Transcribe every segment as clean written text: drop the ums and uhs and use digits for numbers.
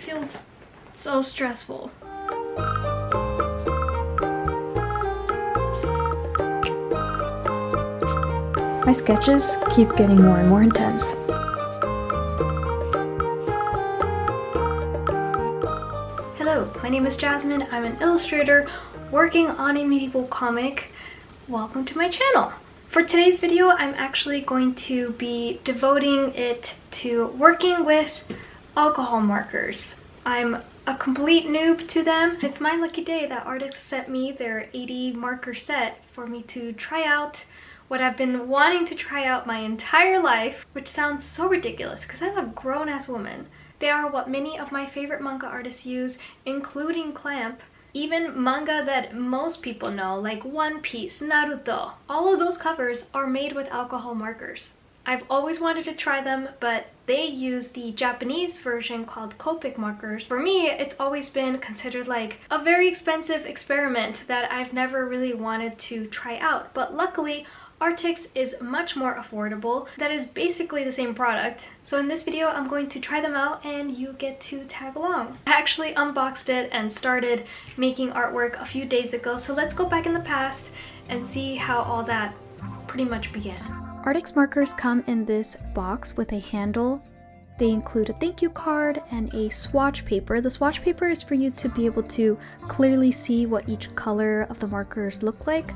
feels so stressful. My sketches keep getting more and more intense. Hello, my name is Jasmine. I'm an illustrator working on a medieval comic. Welcome to my channel. For today's video, I'm actually going to be devoting it to working with alcohol markers. I'm a complete noob to them. It's my lucky day that Arrtx sent me their 80 marker set for me to try out what I've been wanting to try out my entire life, which sounds so ridiculous because I'm a grown-ass woman. They are what many of my favorite manga artists use, including Clamp, even manga that most people know, like One Piece, Naruto. All of those covers are made with alcohol markers. I've always wanted to try them, but they use the Japanese version called Copic markers. For me, it's always been considered like a very expensive experiment that I've never really wanted to try out. But luckily, Arrtx is much more affordable. That is basically the same product. So in this video, I'm going to try them out and you get to tag along. I actually unboxed it and started making artwork a few days ago. So let's go back in the past and see how all that pretty much began. Arrtx markers come in this box with a handle. They include a thank you card and a swatch paper. The swatch paper is for you to be able to clearly see what each color of the markers look like.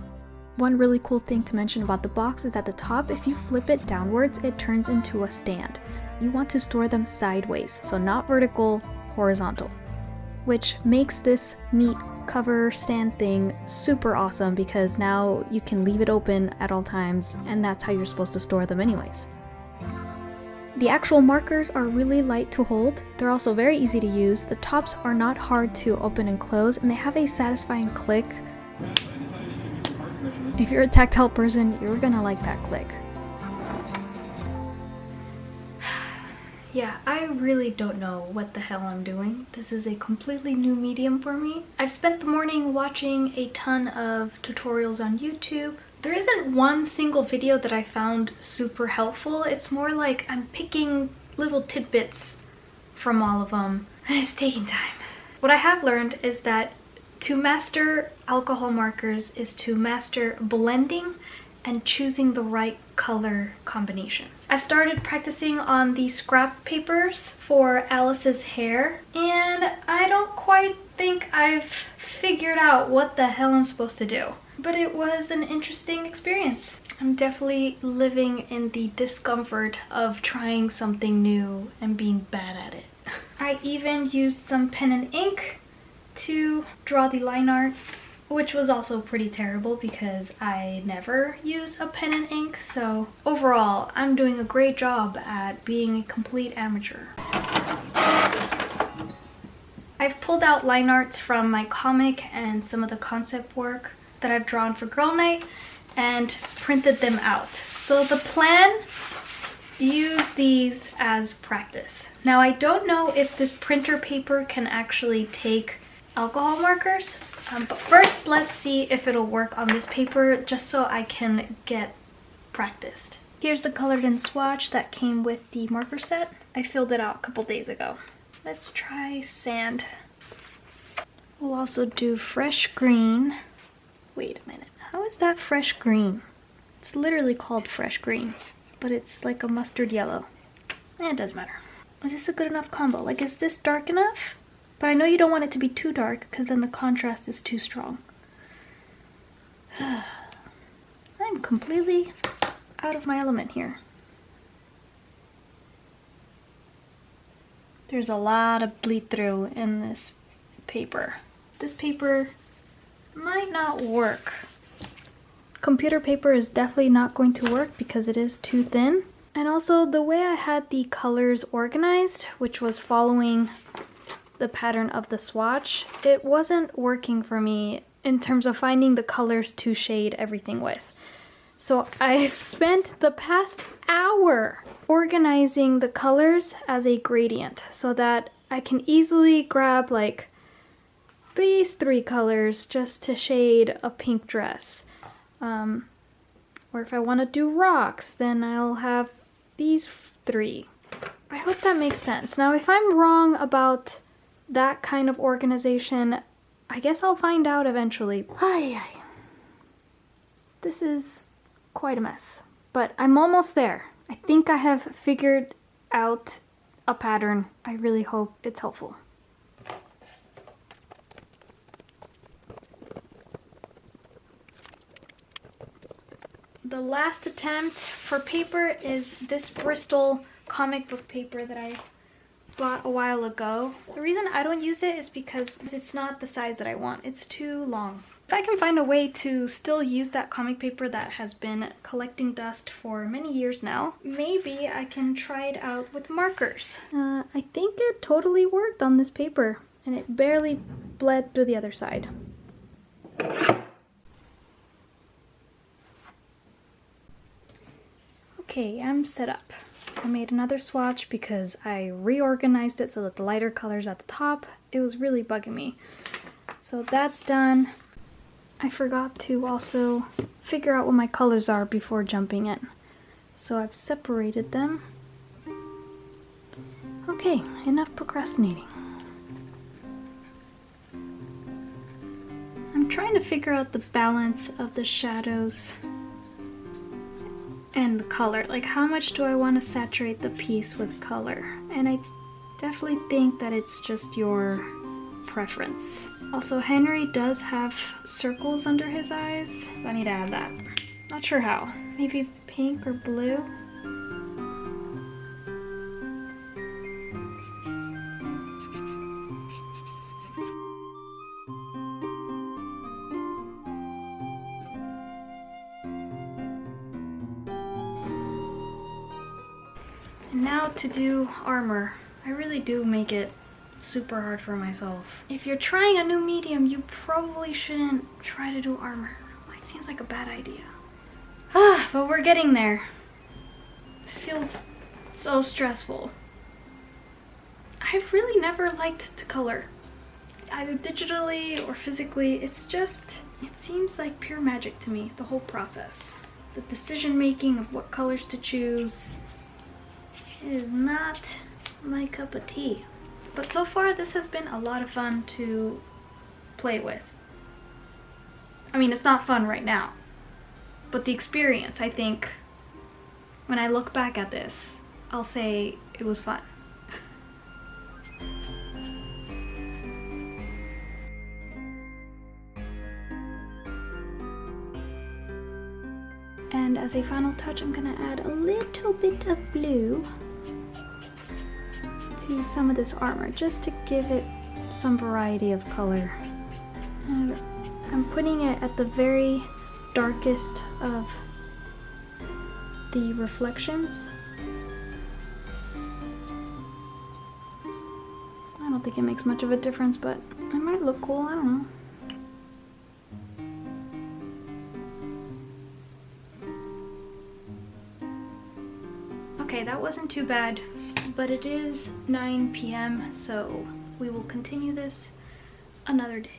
One really cool thing to mention about the box is at the top, if you flip it downwards, it turns into a stand. You want to store them sideways, so not vertical, horizontal, which makes this neat cover stand thing super awesome because now you can leave it open at all times, and that's how you're supposed to store them anyways. The actual markers are really light to hold. They're also very easy to use. The tops are not hard to open and close, and they have a satisfying click. If you're a tactile person, you're gonna like that click. Yeah, I really don't know what the hell I'm doing. This is a completely new medium for me. I've spent the morning watching a ton of tutorials on YouTube. There isn't one single video that I found super helpful. It's more like I'm picking little tidbits from all of them, and it's taking time. What I have learned is that to master alcohol markers is to master blending and choosing the right color combinations. I've started practicing on the scrap papers for Alice's hair, and I don't quite think I've figured out what the hell I'm supposed to do. But it was an interesting experience. I'm definitely living in the discomfort of trying something new and being bad at it. I even used some pen and ink to draw the line art, which was also pretty terrible because I never use a pen and ink. So overall, I'm doing a great job at being a complete amateur. I've pulled out line arts from my comic and some of the concept work that I've drawn for Girl Night and printed them out. So the plan, use these as practice. Now I don't know if this printer paper can actually take alcohol markers, but first let's see if it'll work on this paper just so I can get practiced. Here's the colored in swatch that came with the marker set. I filled it out a couple days ago. Let's try sand. We'll also do fresh green. Wait a minute, how is that fresh green? It's literally called fresh green, but it's like a mustard yellow. It doesn't matter. Is this a good enough combo? Like, is this dark enough? But I know you don't want it to be too dark because then the contrast is too strong. I'm completely out of my element here. There's a lot of bleed through in this paper. This paper might not work. Computer paper is definitely not going to work because it is too thin. And also the way I had the colors organized, which was following the pattern of the swatch, it wasn't working for me in terms of finding the colors to shade everything with. So I've spent the past hour organizing the colors as a gradient so that I can easily grab like these 3 colors just to shade a pink dress. Or if I want to do rocks, then I'll have these 3. I hope that makes sense. Now if I'm wrong about that kind of organization. I guess I'll find out eventually. Ay. This is quite a mess, but I'm almost there. I think I have figured out a pattern. I really hope it's helpful. The last attempt for paper is this Bristol comic book paper that I bought a while ago. The reason I don't use it is because it's not the size that I want. It's too long. If I can find a way to still use that comic paper that has been collecting dust for many years now, maybe I can try it out with markers. I think it totally worked on this paper, and it barely bled through the other side. Okay, I'm set up. I made another swatch because I reorganized it so that the lighter color's at the top. It was really bugging me. So that's done. I forgot to also figure out what my colors are before jumping in. So I've separated them. Okay, enough procrastinating. I'm trying to figure out the balance of the shadows and the color. Like, how much do I want to saturate the piece with color? And I definitely think that it's just your preference. Also, Henry does have circles under his eyes, so I need to add that. Not sure how. Maybe pink or blue? And now to do armor. I really do make it super hard for myself. If you're trying a new medium, you probably shouldn't try to do armor. It seems like a bad idea. But we're getting there. This feels so stressful. I've really never liked to color. Either digitally or physically, it seems like pure magic to me, the whole process. The decision making of what colors to choose is not my cup of tea. But so far this has been a lot of fun to play with. I mean, it's not fun right now, but the experience, I think, when I look back at this, I'll say it was fun. And as a final touch, I'm gonna add a little bit of blue to some of this armor, just to give it some variety of color. And I'm putting it at the very darkest of the reflections. I don't think it makes much of a difference, but it might look cool, I don't know. Okay, that wasn't too bad, but it is 9 p.m., so we will continue this another day.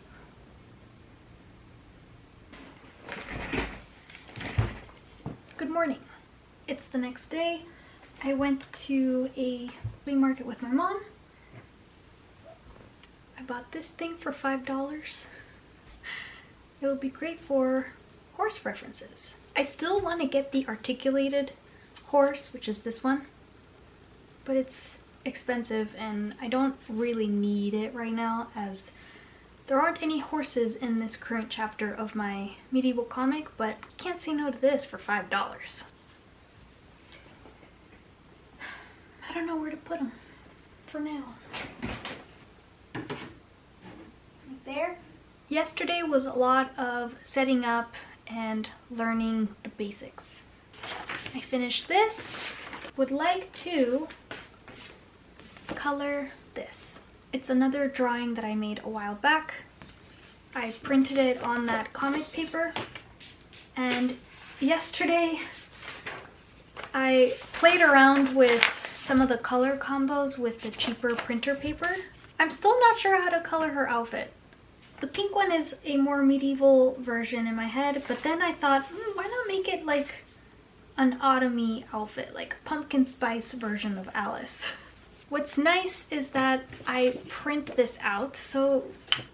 Good morning. It's the next day. I went to a flea market with my mom. I bought this thing for $5. It'll be great for horse references. I still want to get the articulated horse, which is this one, but it's expensive and I don't really need it right now, as there aren't any horses in this current chapter of my medieval comic, but can't say no to this for $5. I don't know where to put them for now. Right there. Yesterday was a lot of setting up and learning the basics. I finished this. Would like to color this. It's another drawing that I made a while back. I printed it on that comic paper, and yesterday I played around with some of the color combos with the cheaper printer paper. I'm still not sure how to color her outfit. The pink one is a more medieval version in my head, but then I thought, why not make it like an autumn-y outfit, like a pumpkin spice version of Alice. What's nice is that I print this out, so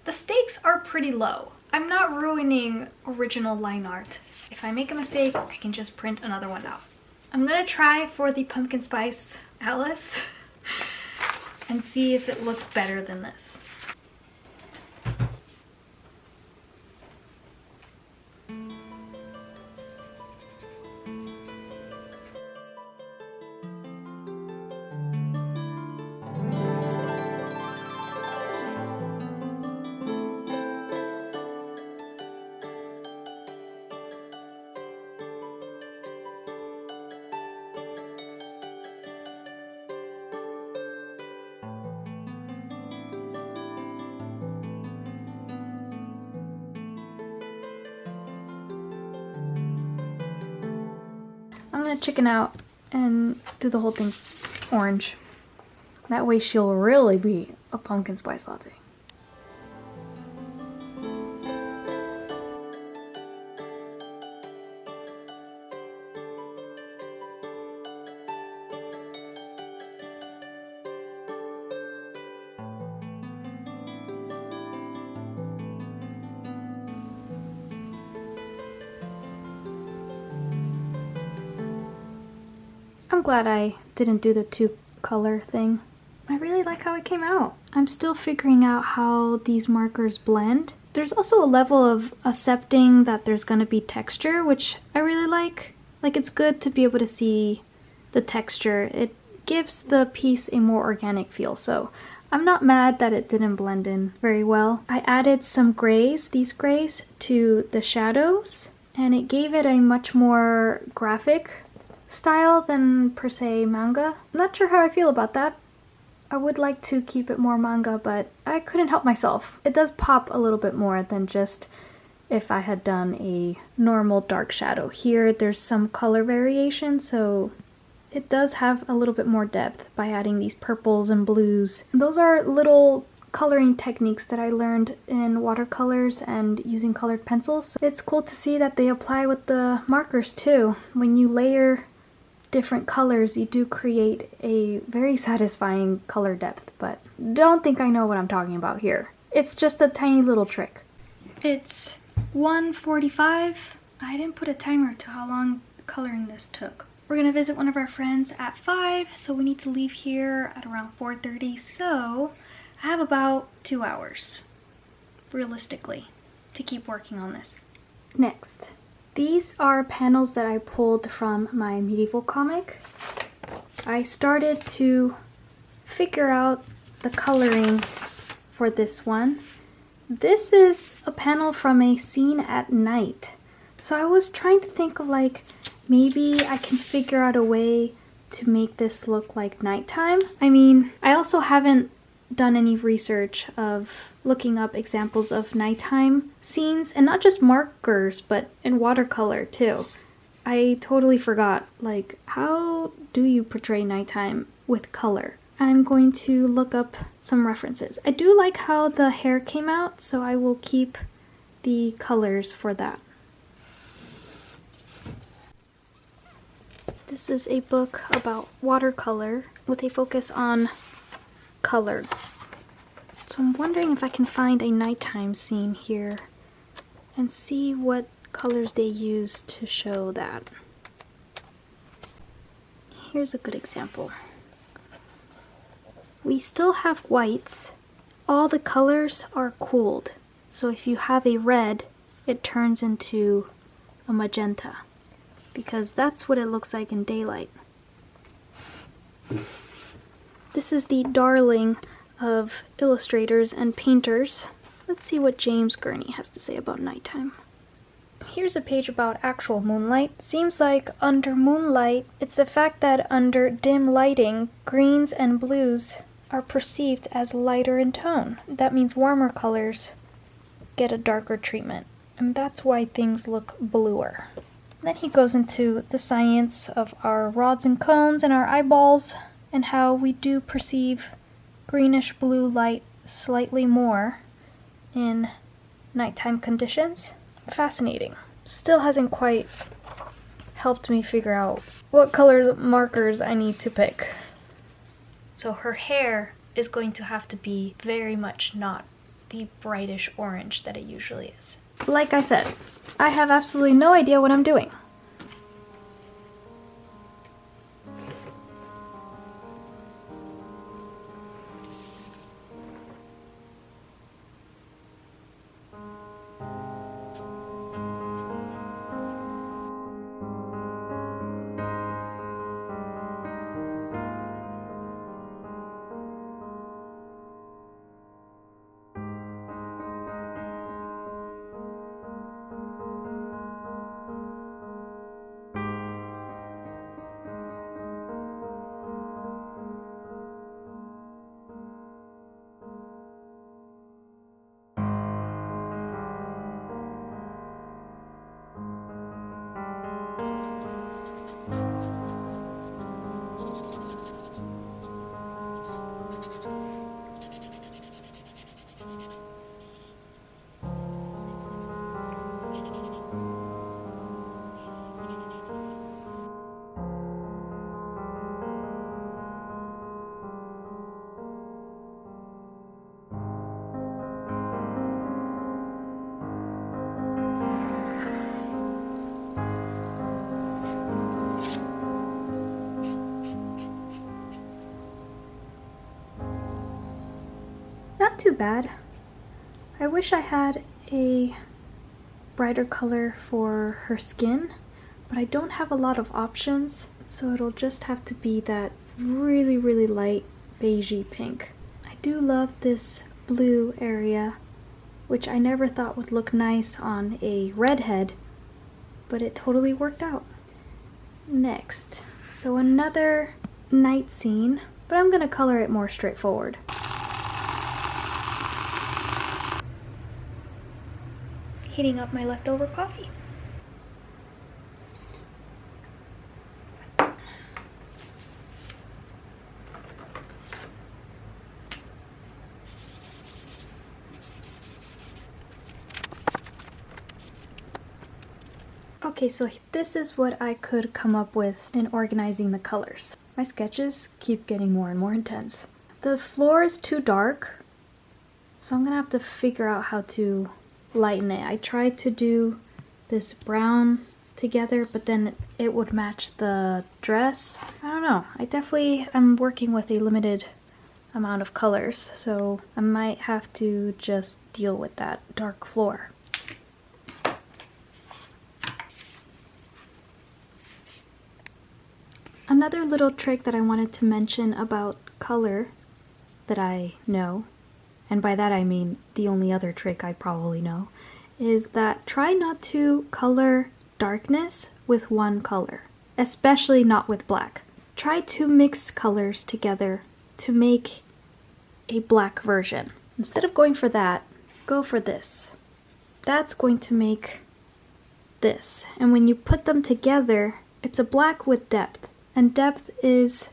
the stakes are pretty low. I'm not ruining original line art. If I make a mistake, I can just print another one out. I'm gonna try for the pumpkin spice Alice and see if it looks better than this. I'm gonna chicken out and do the whole thing orange. That way she'll really be a pumpkin spice latte. I'm glad I didn't do the two color thing. I really like how it came out. I'm still figuring out how these markers blend. There's also a level of accepting that there's gonna be texture, which I really like. Like, it's good to be able to see the texture. It gives the piece a more organic feel, so I'm not mad that it didn't blend in very well. I added some grays, these grays, to the shadows, and it gave it a much more graphic style than per se manga. I'm not sure how I feel about that. I would like to keep it more manga, but I couldn't help myself. It does pop a little bit more than just if I had done a normal dark shadow. Here there's some color variation, so it does have a little bit more depth by adding these purples and blues. Those are little coloring techniques that I learned in watercolors and using colored pencils. It's cool to see that they apply with the markers too. When you layer different colors, you do create a very satisfying color depth, but don't think I know what I'm talking about here. It's just a tiny little trick. It's 1:45. I didn't put a timer to how long coloring this took. We're gonna visit one of our friends at 5, so we need to leave here at around 4:30, so I have about 2 hours, realistically, to keep working on this. Next. These are panels that I pulled from my medieval comic. I started to figure out the coloring for this one. This is a panel from a scene at night. So I was trying to think of, like, maybe I can figure out a way to make this look like nighttime. I mean, I also haven't done any research of looking up examples of nighttime scenes, and not just markers, but in watercolor too. I totally forgot, like, how do you portray nighttime with color? I'm going to look up some references. I do like how the hair came out, so I will keep the colors for that. This is a book about watercolor with a focus on color. So I'm wondering if I can find a nighttime scene here and see what colors they use to show that. Here's a good example. We still have whites. All the colors are cooled. So if you have a red, it turns into a magenta, because that's what it looks like in daylight. This is the darling of illustrators and painters. Let's see what James Gurney has to say about nighttime. Here's a page about actual moonlight. Seems like under moonlight, it's the fact that under dim lighting, greens and blues are perceived as lighter in tone. That means warmer colors get a darker treatment, and that's why things look bluer. Then he goes into the science of our rods and cones and our eyeballs, and how we do perceive greenish blue light slightly more in nighttime conditions. Fascinating. Still hasn't quite helped me figure out what colors markers I need to pick. So her hair is going to have to be very much not the brightish orange that it usually is. Like I said, I have absolutely no idea what I'm doing. Not too bad. I wish I had a brighter color for her skin, but I don't have a lot of options, so it'll just have to be that really, really light beigey pink. I do love this blue area, which I never thought would look nice on a redhead, but it totally worked out. Next, so another night scene, but I'm gonna color it more straightforward. Heating up my leftover coffee. Okay, so this is what I could come up with in organizing the colors. My sketches keep getting more and more intense. The floor is too dark, so I'm gonna have to figure out how to lighten it. I tried to do this brown together, but then it would match the dress. I don't know. I definitely am working with a limited amount of colors, so I might have to just deal with that dark floor. Another little trick that I wanted to mention about color that I know, and by that I mean the only other trick I probably know, is that try not to color darkness with one color, especially not with black. Try to mix colors together to make a black version. Instead of going for that, go for this. That's going to make this. And when you put them together, it's a black with depth. And depth is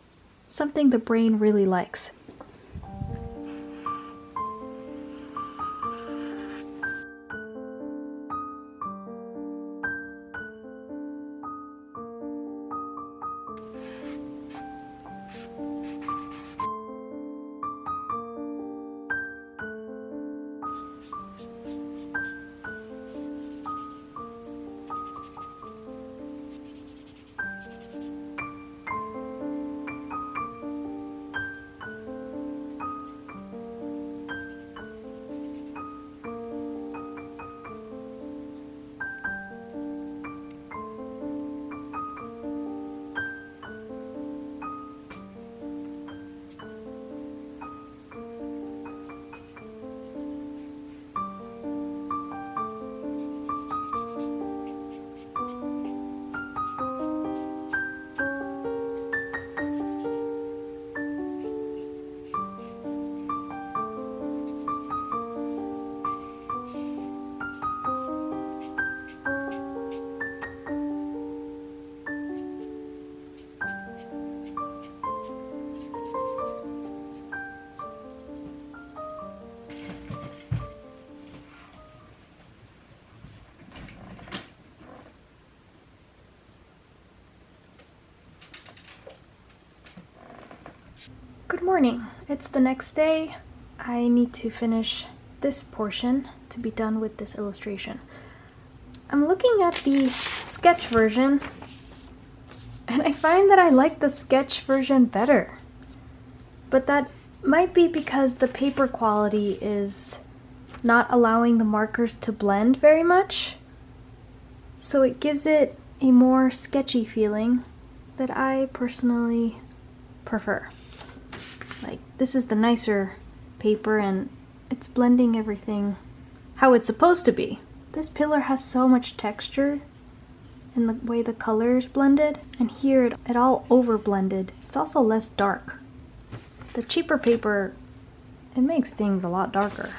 something the brain really likes. Good morning. It's the next day. I need to finish this portion to be done with this illustration. I'm looking at the sketch version and I find that I like the sketch version better. But that might be because the paper quality is not allowing the markers to blend very much. So it gives it a more sketchy feeling that I personally prefer. Like, this is the nicer paper and it's blending everything how it's supposed to be. This pillar has so much texture in the way the color is blended, and here it all over blended. It's also less dark. The cheaper paper, it makes things a lot darker.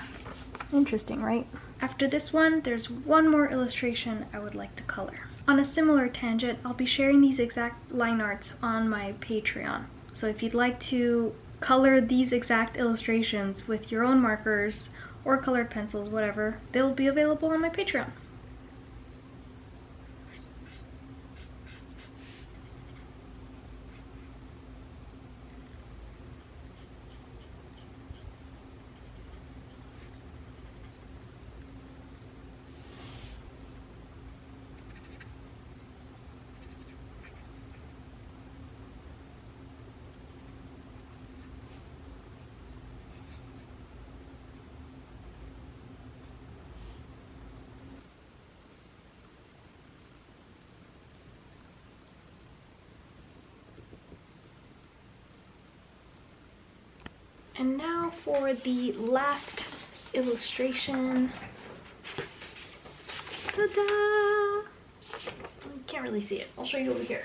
Interesting, right? After this one, there's one more illustration I would like to color. On a similar tangent, I'll be sharing these exact line arts on my Patreon. So if you'd like to color these exact illustrations with your own markers or colored pencils, whatever, they'll be available on my Patreon. And now for the last illustration. Ta-da! You can't really see it. I'll show you over here.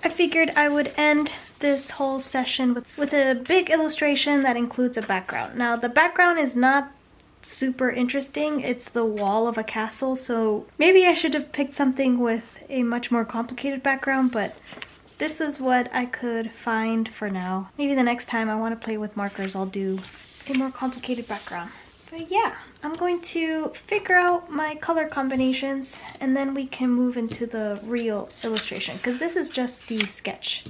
I figured I would end this whole session with a big illustration that includes a background. Now, the background is not super interesting. It's the wall of a castle, so maybe I should have picked something with a much more complicated background, but this was what I could find for now. Maybe the next time I want to play with markers, I'll do a more complicated background. But yeah, I'm going to figure out my color combinations and then we can move into the real illustration, because this is just the sketch.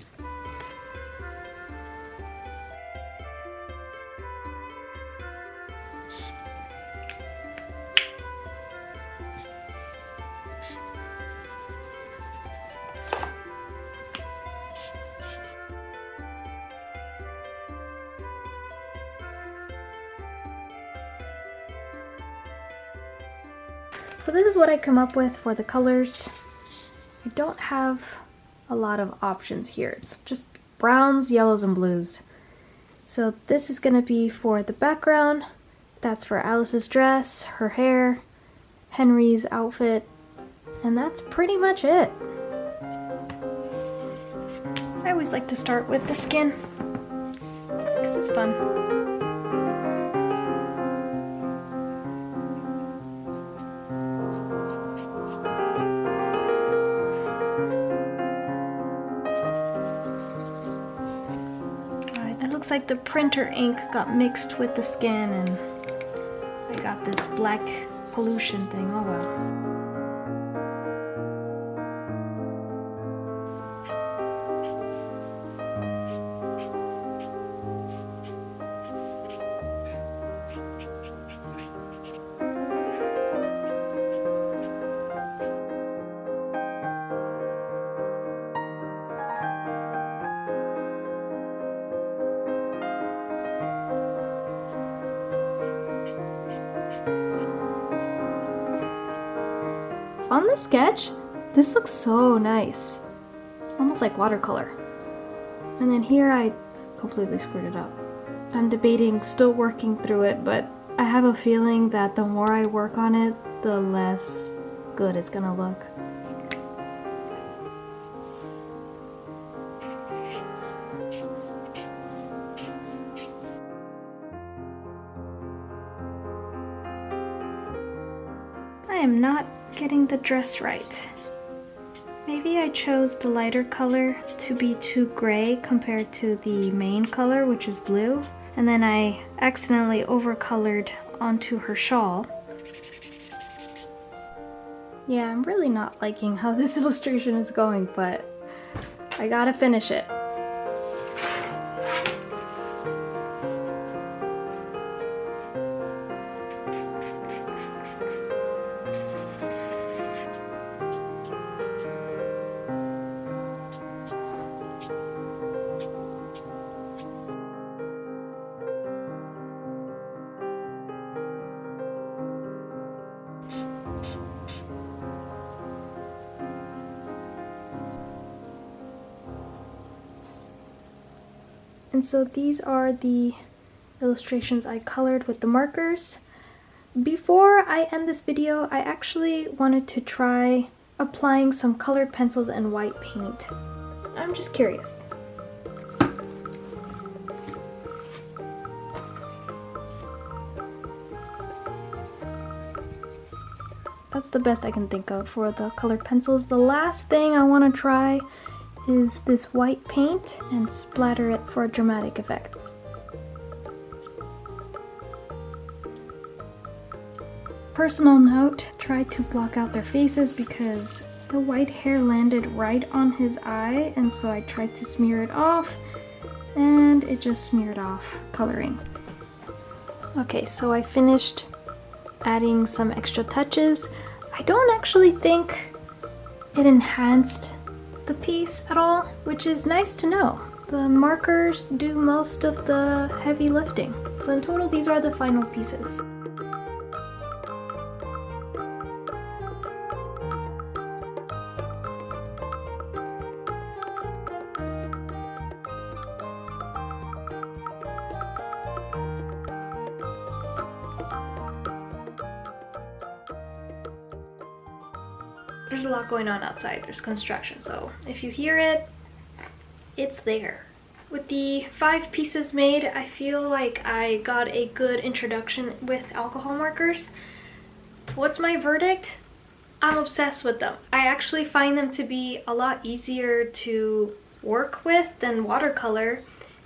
So this is what I come up with for the colors. I don't have a lot of options here. It's just browns, yellows, and blues. So this is going to be for the background. That's for Alice's dress, her hair, Henry's outfit, and that's pretty much it. I always like to start with the skin because it's fun. Looks like the printer ink got mixed with the skin and I got this black pollution thing. Oh well. On the sketch, this looks so nice. Almost like watercolor. And then here I completely screwed it up. I'm debating still working through it, but I have a feeling that the more I work on it, the less good it's gonna look. I am not getting the dress right. Maybe I chose the lighter color to be too gray compared to the main color, which is blue, and then I accidentally overcolored onto her shawl. Yeah, I'm really not liking how this illustration is going, but I gotta finish it. And so these are the illustrations I colored with the markers. Before I end this video, I actually wanted to try applying some colored pencils and white paint. I'm just curious. That's the best I can think of for the colored pencils. The last thing I want to try is this white paint and splatter it for a dramatic effect. Personal note, try to block out their faces because the white hair landed right on his eye, and so I tried to smear it off and it just smeared off coloring. Okay, so I finished adding some extra touches. I don't actually think it enhanced the piece at all, which is nice to know. The markers do most of the heavy lifting. So in total, these are the final pieces. There's a lot going on outside. There's construction, so if you hear it, it's there. With the 5 pieces made, I feel like I got a good introduction with alcohol markers. What's my verdict? I'm obsessed with them. I actually find them to be a lot easier to work with than watercolor,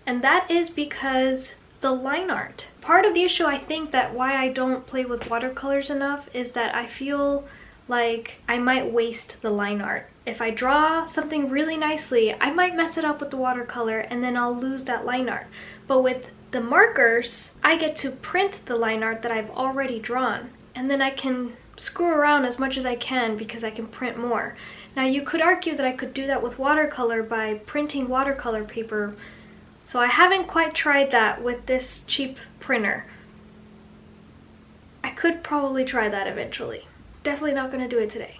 and that is because the line art. Part of the issue, I think, that why I don't play with watercolors enough is that I feel like I might waste the line art. If I draw something really nicely, I might mess it up with the watercolor and then I'll lose that line art. But with the markers, I get to print the line art that I've already drawn, and then I can screw around as much as I can because I can print more. Now you could argue that I could do that with watercolor by printing watercolor paper, so I haven't quite tried that with this cheap printer. I could probably try that eventually. Definitely not gonna do it today.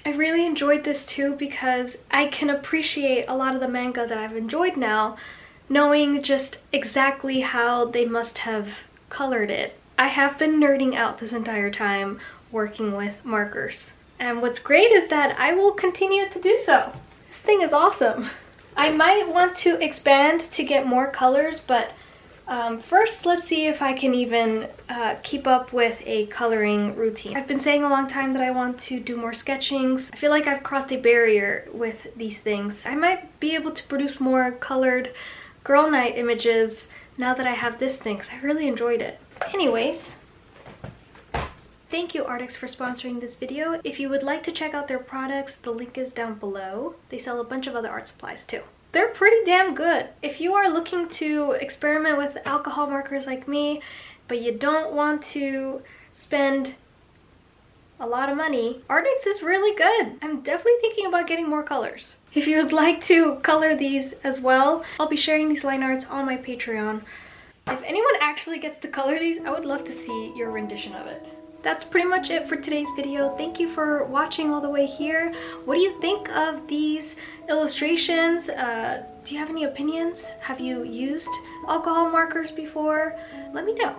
I really enjoyed this too because I can appreciate a lot of the manga that I've enjoyed now, knowing just exactly how they must have colored it. I have been nerding out this entire time working with markers. And what's great is that I will continue to do so. This thing is awesome. I might want to expand to get more colors, but first, let's see if I can even keep up with a coloring routine. I've been saying a long time that I want to do more sketchings. I feel like I've crossed a barrier with these things. I might be able to produce more colored girl night images now that I have this thing, because I really enjoyed it. Anyways, thank you Arrtx for sponsoring this video. If you would like to check out their products, the link is down below. They sell a bunch of other art supplies too. They're pretty damn good. If you are looking to experiment with alcohol markers like me, but you don't want to spend a lot of money, Arrtx is really good. I'm definitely thinking about getting more colors. If you would like to color these as well, I'll be sharing these line arts on my Patreon. If anyone actually gets to color these, I would love to see your rendition of it. That's pretty much it for today's video. Thank you for watching all the way here. What do you think of these illustrations? Do you have any opinions? Have you used alcohol markers before? Let me know.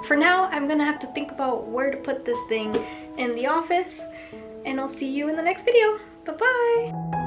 For now, I'm gonna have to think about where to put this thing in the office, and I'll see you in the next video. Bye-bye!